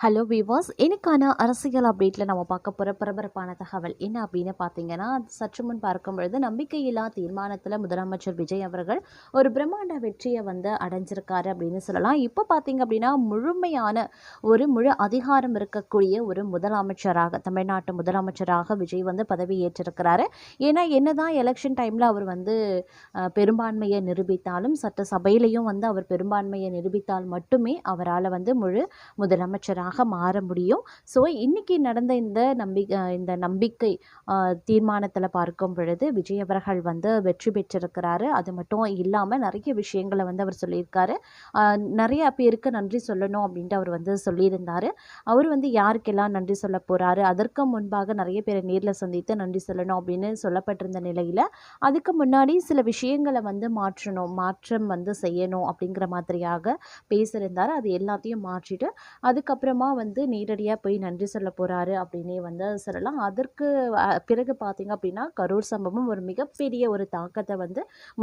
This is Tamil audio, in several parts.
ஹலோ வீவர்ஸ், இன்னைக்கான அரசியல் அப்டேட்டில் நம்ம பார்க்க போகிற பரபரப்பான தகவல் என்ன அப்படின்னு பார்த்தீங்கன்னா, சற்று முன் பார்க்கும் பொழுது நம்பிக்கையில்லா தீர்மானத்தில் முதலமைச்சர் விஜய் அவர்கள் ஒரு பிரம்மாண்ட வெற்றியை அடைஞ்சிருக்காரு அப்படின்னு சொல்லலாம். இப்போ பார்த்தீங்க அப்படின்னா முழுமையான முழு அதிகாரம் இருக்கக்கூடிய ஒரு முதலமைச்சராக, தமிழ்நாட்டு முதலமைச்சராக விஜய் பதவி ஏற்றிருக்கிறாரு. ஏன்னா என்னதான் எலெக்ஷன் டைமில் அவர் பெரும்பான்மையை நிரூபித்தாலும், சட்டசபையிலையும் அவர் பெரும்பான்மையை நிரூபித்தால் மட்டுமே அவரால் முழு முதலமைச்சராக மாற முடியும். ஸோ இன்னைக்கு நடந்த இந்த நம்பிக்கை தீர்மானத்தில் பார்க்கும் பொழுது விஜய் அவர்கள் வெற்றி பெற்றிருக்கிறாரு. அது மட்டும் இல்லாமல் நிறைய விஷயங்களை அவர் சொல்லியிருக்காரு. நிறைய பேருக்கு நன்றி சொல்லணும் அப்படின்ட்டு அவர் சொல்லியிருந்தார். அவர் யாருக்கெல்லாம் நன்றி சொல்ல போகிறாரு, அதற்கு முன்பாக நிறைய பேரை நேரில் சந்தித்து நன்றி சொல்லணும் அப்படின்னு சொல்லப்பட்டிருந்த நிலையில் அதுக்கு முன்னாடி சில விஷயங்களை மாற்றம் செய்யணும் அப்படிங்கிற மாதிரியாக பேசியிருந்தார். அது எல்லாத்தையும் மாற்றிட்டு அதுக்கப்புறமா நேரடியாக போய் நன்றி சொல்ல போகிறாரு அப்படின்னே சொல்லலாம். அதற்கு பிறகு பார்த்தீங்க அப்படின்னா கரூர் சம்பவம் ஒரு மிகப்பெரிய ஒரு தாக்கத்தை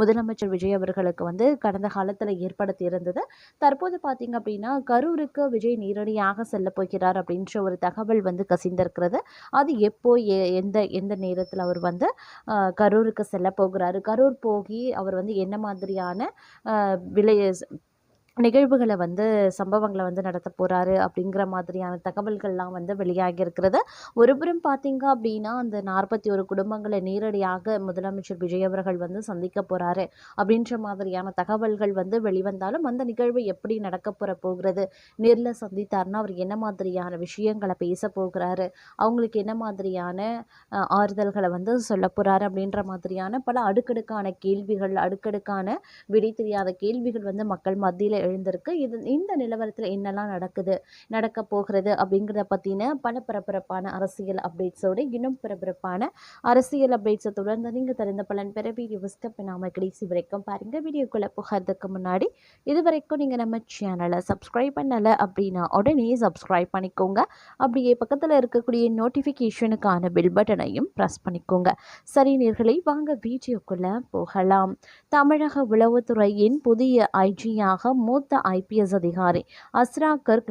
முதலமைச்சர் விஜய் அவர்களுக்கு கடந்த காலத்தில் ஏற்படுத்தி இருந்தது. தற்போது பார்த்தீங்க அப்படின்னா கரூருக்கு விஜய் நேரடியாக செல்ல போகிறார் அப்படின்ற ஒரு தகவல் கசிந்திருக்கிறது. அது எப்போ எந்த எந்த நேரத்தில் அவர் கரூருக்கு செல்ல போகிறாரு, கரூர் போகி அவர் என்ன மாதிரியான விலை நிகழ்வுகளை சம்பவங்களை நடத்த போகிறாரு அப்படிங்கிற மாதிரியான தகவல்கள்லாம் வெளியாகி இருக்கிறது. ஒருபுறம் பார்த்தீங்க அப்படின்னா அந்த 41 குடும்பங்களை நேரடியாக முதலமைச்சர் விஜய் அவர்கள் சந்திக்க போகிறாரு அப்படின்ற மாதிரியான தகவல்கள் வெளிவந்தாலும் அந்த நிகழ்வு எப்படி நடக்க போகிறது, நேரில் சந்தித்தார்னா அவர் என்ன மாதிரியான விஷயங்களை பேச போகிறாரு, அவங்களுக்கு என்ன மாதிரியான ஆறுதல்களை சொல்ல போகிறாரு அப்படின்ற மாதிரியான பல அடுக்கடுக்கான கேள்விகள், அடுக்கடுக்கான விடை தெரியாத கேள்விகள் மக்கள் மத்தியில் எழுந்திருக்கு. இந்த நிலவரத்தில் என்னெல்லாம் நடக்க போகிறது அப்படிங்கிறத பற்றின பல பரபரப்பான அரசியல் அப்டேட்ஸோடு இன்னும் பரபரப்பான அரசியல் அப்டேட்ஸை தொடர்ந்து நீங்கள் தெரிந்த பலன் பெற வீடியோஸ் பண்ணாமல் கடைசி வரைக்கும் பாருங்கள். வீடியோக்குள்ளே போகிறதுக்கு முன்னாடி இது வரைக்கும் நீங்கள் நம்ம சேனலை சப்ஸ்கிரைப் பண்ணலை அப்படின்னா உடனே சப்ஸ்கிரைப் பண்ணிக்கோங்க. அப்படியே பக்கத்தில் இருக்கக்கூடிய நோட்டிஃபிகேஷனுக்கான பெல் பட்டனையும் ப்ரெஸ் பண்ணிக்கோங்க. சரி நேயர்களே, வாங்க வீடியோக்குள்ளே போகலாம். தமிழக உளவுத்துறையின் புதிய ஐஜியாக மூத்த ஐபிஎஸ் அதிகாரி அஸ்ரா கர்க்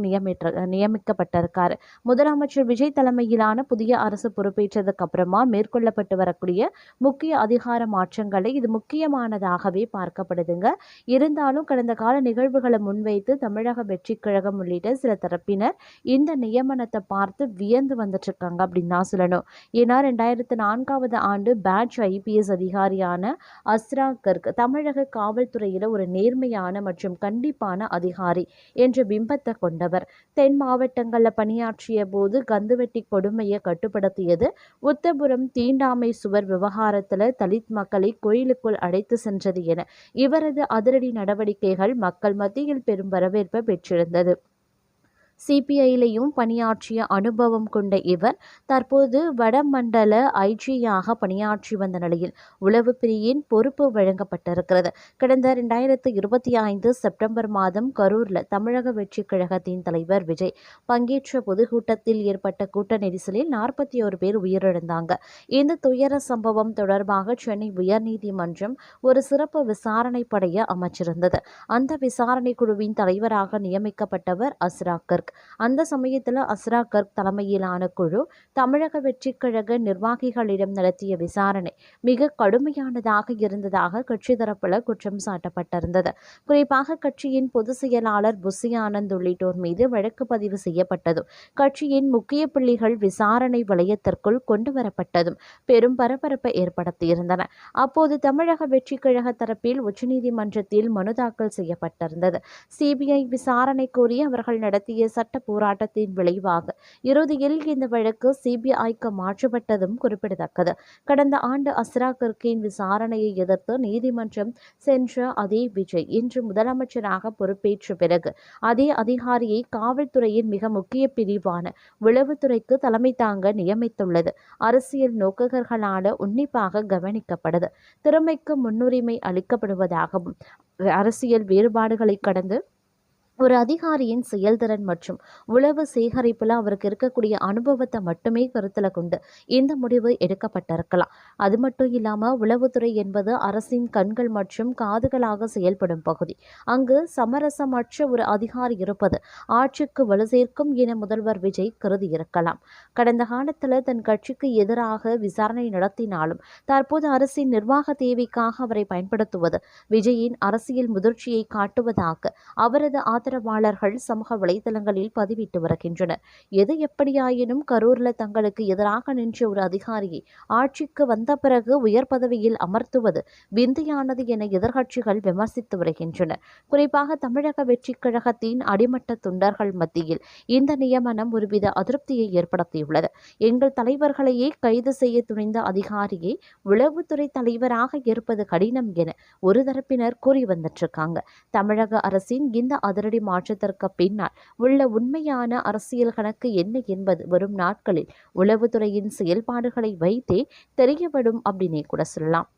நியமிக்கப்பட்டிருக்கார். முதலமைச்சர் விஜய் தலைமையிலான புதிய அரசு பொறுப்பேற்றதுக்கு அப்புறமா மேற்கொள்ளப்பட்டு வரக்கூடிய முக்கிய அதிகார மாற்றங்களை இது முக்கியமானதாகவே பார்க்கப்படுதுங்க. இருந்தாலும் கடந்த கால நிகழ்வுகளை முன்வைத்து தமிழக வெற்றி கழகம் உள்ளிட்ட சில தரப்பினர் இந்த நியமனத்தை பார்த்து வியந்து வந்துட்டு இருக்காங்க அப்படின்னு தான் சொல்லணும். ஏன்னா 2004 ஆண்டு பேட்ச் ஐபிஎஸ் அதிகாரியான அஸ்ரா கர்க் தமிழக காவல்துறையில் ஒரு நேர்மையான மற்றும் கண்டிப்பான அதிகாரி என்ற பிம்பத்தை கொண்டவர். தென் மாவட்டங்களில் பணியாற்றிய போது கந்துவெட்டி கொடுமையை கட்டுப்படுத்தியது, உத்தபுரம் தீண்டாமை சுவர் விவகாரத்தில் தலித் மக்களை கோயிலுக்குள் அழைத்து சென்றது என இவரது அதிரடி நடவடிக்கைகள் மக்கள் மத்தியில் பெரும் வரவேற்பை பெற்றிருந்தது. சிபிஐலையும் பணியாற்றிய அனுபவம் கொண்ட இவர் தற்போது வடமண்டல ஐஜியாக பணியாற்றி வந்த நிலையில் உளவு பிரிவின் பொறுப்பு வழங்கப்பட்டிருக்கிறது. கடந்த 2025 செப்டம்பர் மாதம் கரூரில் தமிழக வெற்றி கழகத்தின் தலைவர் விஜய் பங்கேற்ற பொதுக்கூட்டத்தில் ஏற்பட்ட கூட்ட நெரிசலில் 41 பேர் உயிரிழந்தாங்க. இந்த துயர சம்பவம் தொடர்பாக சென்னை உயர்நீதிமன்றம் ஒரு சிறப்பு விசாரணை படையை அமைச்சிருந்தது. அந்த விசாரணை குழுவின் தலைவராக நியமிக்கப்பட்டவர் அஸ்ரா கர்க். அந்த சமயத்தில் அஸ்ரா கர்க் தலைமையிலான குழு தமிழக வெற்றி கழக நிர்வாகிகளிடம் நடத்திய விசாரணை மிக கடுமையானதாக இருந்ததாக கட்சி தரப்புல குற்றம் சாட்டப்பட்டிருந்தது. குறிப்பாக கட்சியின் பொதுச் செயலாளர் புசி ஆனந்த் உள்ளிட்டோர் மீது வழக்கு பதிவு செய்யப்பட்டதும் கட்சியின் முக்கிய புள்ளிகள் விசாரணை வளையத்திற்குள் கொண்டு வரப்பட்டதும் பெரும் பரபரப்பை ஏற்படுத்தியிருந்தன. அப்போது தமிழக வெற்றி கழக தரப்பில் உச்சநீதிமன்றத்தில் மனு தாக்கல் செய்யப்பட்டிருந்தது. சிபிஐ விசாரணை கோரி அவர்கள் நடத்திய சட்ட போராட்டத்தின் விளைவாக இறுதியில் இந்த வழக்கு சிபிஐக்கு மாற்றப்பட்டதும் குறிப்பிடத்தக்கது. கடந்த ஆண்டு அஸ்ரா கர்க்கின் விசாரணையை எதிர்த்து நீதிமன்றம் சென்ற அதே விஜய் இன்று முதலமைச்சராக பொறுப்பேற்ற பிறகு அதே அதிகாரியை காவல்துறையின் மிக முக்கிய பிரிவான உளவுத்துறைக்கு தலைமை தாங்க நியமித்துள்ளது அரசியல் நோக்கர்களால் உன்னிப்பாக கவனிக்கப்படுது. திறமைக்கு முன்னுரிமை அளிக்கப்படுவதாகவும் அரசியல் வேறுபாடுகளை கடந்து ஒரு அதிகாரியின் செயல்திறன் மற்றும் உளவு சேகரிப்புல அவருக்கு இருக்கக்கூடிய அனுபவத்தை மட்டுமே கருத்துல கொண்டு இந்த முடிவு எடுக்கப்பட்டிருக்கலாம். அது மட்டும் இல்லாம உளவுத்துறை என்பது அரசின் கண்கள் மற்றும் காதுகளாக செயல்படும் பகுதி. அங்கு சமரசமற்ற ஒரு அதிகாரி இருப்பது ஆட்சிக்கு வலு சேர்க்கும் என முதல்வர் விஜய் கருதியிருக்கலாம். கடந்த காலத்துல தன் கட்சிக்கு எதிராக விசாரணை நடத்தினாலும் தற்போது அரசின் நிர்வாக தேவைக்காக அவரை பயன்படுத்துவது விஜயின் அரசியல் முதிர்ச்சியை காட்டுவதாக அவரது ஆதரவாளர்கள் சமூக வலைதளங்களில் பதிவிட்டு வருகின்றனர். எது எப்படியாயினும் கரூர்ல தங்களுக்கு எதிராக நின்ற ஒரு அதிகாரியை ஆட்சிக்கு வந்த பிறகு உயர் பதவியில் அமர்த்துவது விந்தையானது என எதிர்க்கட்சிகள் விமர்சித்து வருகின்றனர். குறிப்பாக தமிழக வெற்றிக் கழகத்தின் அடிமட்ட தொண்டர்கள் மத்தியில் இந்த நியமனம் ஒருவித அதிருப்தியை ஏற்படுத்தியுள்ளது. எங்கள் தலைவர்களையே கைது செய்ய துணிந்த அதிகாரியை உளவுத்துறை தலைவராக ஏற்பது கடினம் என ஒரு தரப்பினர் கூறி வந்துட்டிருக்காங்க. தமிழக அரசின் இந்த அதிரடி மாற்றத்திற்கு பின்னால் உள்ள உண்மையான அரசியல் கணக்கு என்ன என்பது வரும் நாட்களில் உளவுத்துறையின் செயல்பாடுகளை வைத்தே தெரியப்படும் அப்படின்னே கூட சொல்லலாம்.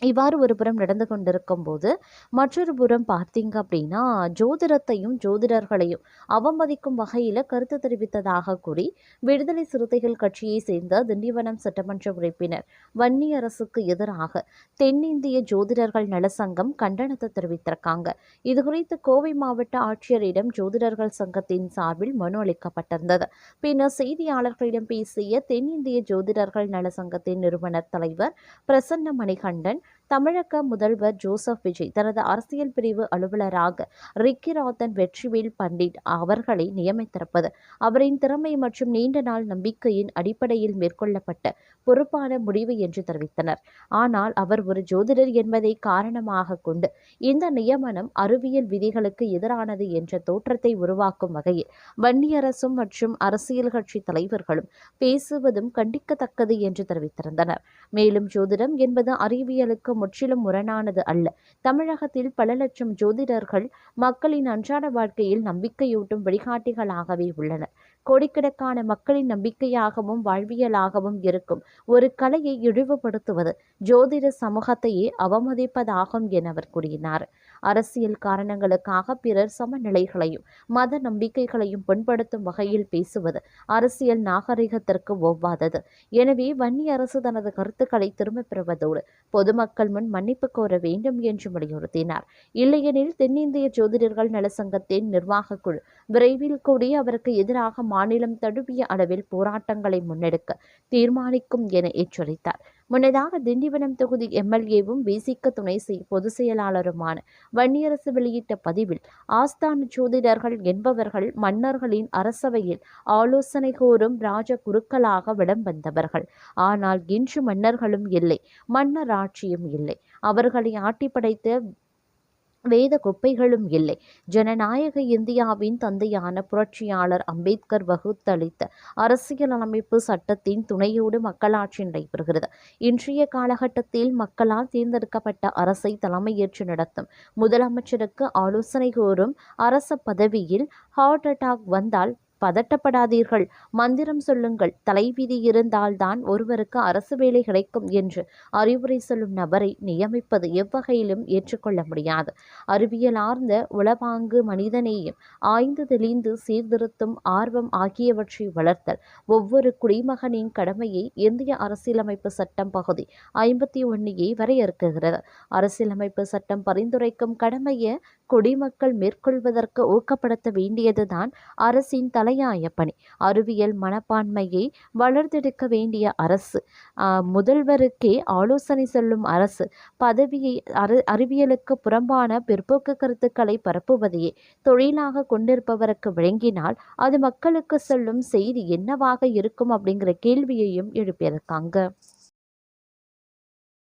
இவ்வாறு ஒரு புறம் நடந்து கொண்டிருக்கும் போது மற்றொரு புறம் பார்த்தீங்க அப்படின்னா ஜோதிடத்தையும் ஜோதிடர்களையும் அவமதிக்கும் வகையில் கருத்து தெரிவித்ததாக கூறி விடுதலை சிறுத்தைகள் கட்சியை சேர்ந்த திண்டிவனம் சட்டமன்ற உறுப்பினர் வன்னியரசுக்கு எதிராக தென்னிந்திய ஜோதிடர்கள் நல சங்கம் கண்டனத்தை தெரிவித்திருக்காங்க. இதுகுறித்து கோவை மாவட்ட ஆட்சியரிடம் ஜோதிடர்கள் சங்கத்தின் சார்பில் மனு அளிக்கப்பட்டிருந்தது. பின்னர் செய்தியாளர்களிடம் பேசிய தென்னிந்திய ஜோதிடர்கள் நல சங்கத்தின் நிறுவனர் தலைவர் பிரசன்ன மணிகண்டன், தமிழக முதல்வர் ஜோசப் விஜய் தனது அரசியல் பிரிவு அலுவலராக ரிக்கிராத்தன் வெற்றிவேல் பண்டிட் அவர்களை நியமித்திருப்பது அவரின் திறமை மற்றும் நீண்ட நாள் நம்பிக்கையின் அடிப்படையில் மேற்கொள்ளப்பட்ட பொறுப்பான முடிவு என்று தெரிவித்தனர். ஆனால் அவர் ஒரு ஜோதிடர் என்பதை காரணமாக கொண்டு இந்த நியமனம் அறிவியல் விதிகளுக்கு எதிரானது என்ற தோற்றத்தை உருவாக்கும் வகையில் வன்னியரசும் மற்றும் அரசியல் கட்சி தலைவர்களும் பேசுவதும் கண்டிக்கத்தக்கது என்று தெரிவித்திருந்தனர். மேலும் ஜோதிடம் என்பது அறிவியலுக்கு முற்றிலும் முரணானது அல்ல. தமிழகத்தில் பல லட்சம் ஜோதிடர்கள் மக்களின் அன்றாட வாழ்க்கையில் நம்பிக்கையூட்டும் வழிகாட்டிகளாகவே உள்ளனர். கோடிக்கணக்கான மக்களின் நம்பிக்கையாகவும் வாழ்வியலாகவும் இருக்கும் ஒரு கலையை இழிவுபடுத்துவது ஜோதிட சமூகத்தையே அவமதிப்பதாகும் என அவர் கூறினார். அரசியல் காரணங்களுக்காக பிறர் சமநிலைகளையும் மத நம்பிக்கைகளையும் புண்படுத்தும் வகையில் பேசுவது அரசியல் நாகரிகத்திற்கு ஒவ்வாதது. எனவே வன்னி அரசு தனது கருத்துக்களை திரும்பப் பெறுவதோடு பொதுமக்கள் முன் மன்னிப்பு கோர வேண்டும் என்று வலியுறுத்தினார். இல்லையெனில் தென்னிந்திய ஜோதிடர்கள் நலசங்கத்தின் நிர்வாக குழு விரைவில் கூடி அவருக்கு எதிராக மாநிலம் தழுவிய அளவில் போராட்டங்களை முன்னெடுக்க தீர்மானிக்கும் என எச்சரித்தார். முன்னதாக திண்டிவனம் தொகுதி எம்எல்ஏவும் விசிக துணை பொதுச் செயலாளருமான வன்னியரசு வெளியிட்ட பதிவில் ஆஸ்தான ஜோதிடர்கள் என்பவர்கள் மன்னர்களின் அரசவையில் ஆலோசனை கோரும் ராஜ குருக்களாக விடம் வந்தவர்கள். ஆனால் இன்று மன்னர்களும் இல்லை, மன்னர் ஆட்சியும் இல்லை, அவர்களை ஆட்டி படைத்த வேத குப்பைகளும் இல்லை. ஜனநாயக இந்தியாவின் தந்தையான புரட்சியாளர் அம்பேத்கர் வகுத்தளித்த அரசியலமைப்பு சட்டத்தின் துணையோடு மக்களாட்சி நடைபெறுகிறது. இன்றைய காலகட்டத்தில் மக்களால் தேர்ந்தெடுக்கப்பட்ட அரசை தலைமையேற்று நடத்தும் முதலமைச்சருக்கு ஆலோசனை கோரும் அரச பதவியில் ஹார்ட் அட்டாக் வந்தால் பதட்டப்படாதீர்கள், மந்திரம் சொல்லுங்கள், தலைவிதி இருந்தால்தான் ஒருவருக்கு அரசு வேலை கிடைக்கும் என்று அறிவுரை சொல்லும் நபரை நியமிப்பது எவ்வகையிலும் ஏற்றுக்கொள்ள முடியாது. அறிவியலார்ந்த உளவாங்கு மனிதநேயம் ஆய்ந்து தெளிந்து சீர்திருத்தும் ஆர்வம் ஆகியவற்றை வளர்த்தல் ஒவ்வொரு குடிமகனின் கடமையை இந்திய அரசியலமைப்பு சட்டம் பகுதி 51 வரையறுக்கிறது. அரசியலமைப்பு சட்டம் பரிந்துரைக்கும் கடமையை குடிமக்கள் மேற்கொள்வதற்கு ஊக்கப்படுத்த வேண்டியதுதான் அரசின் தலையாய பணி. அறிவியல் மனப்பான்மையை வளர்த்தெடுக்க வேண்டிய அரசு, முதல்வருக்கே ஆலோசனை சொல்லும் அரசு பதவியை அறிவியலுக்கு புறம்பான பிற்போக்கு கருத்துக்களை பரப்புவதையே தொழிலாக கொண்டிருப்பவருக்கு வழங்கினால் அது மக்களுக்கு சொல்லும் செய்தி என்னவாக இருக்கும் அப்படிங்கிற கேள்வியையும் எழுப்பியிருக்காங்க.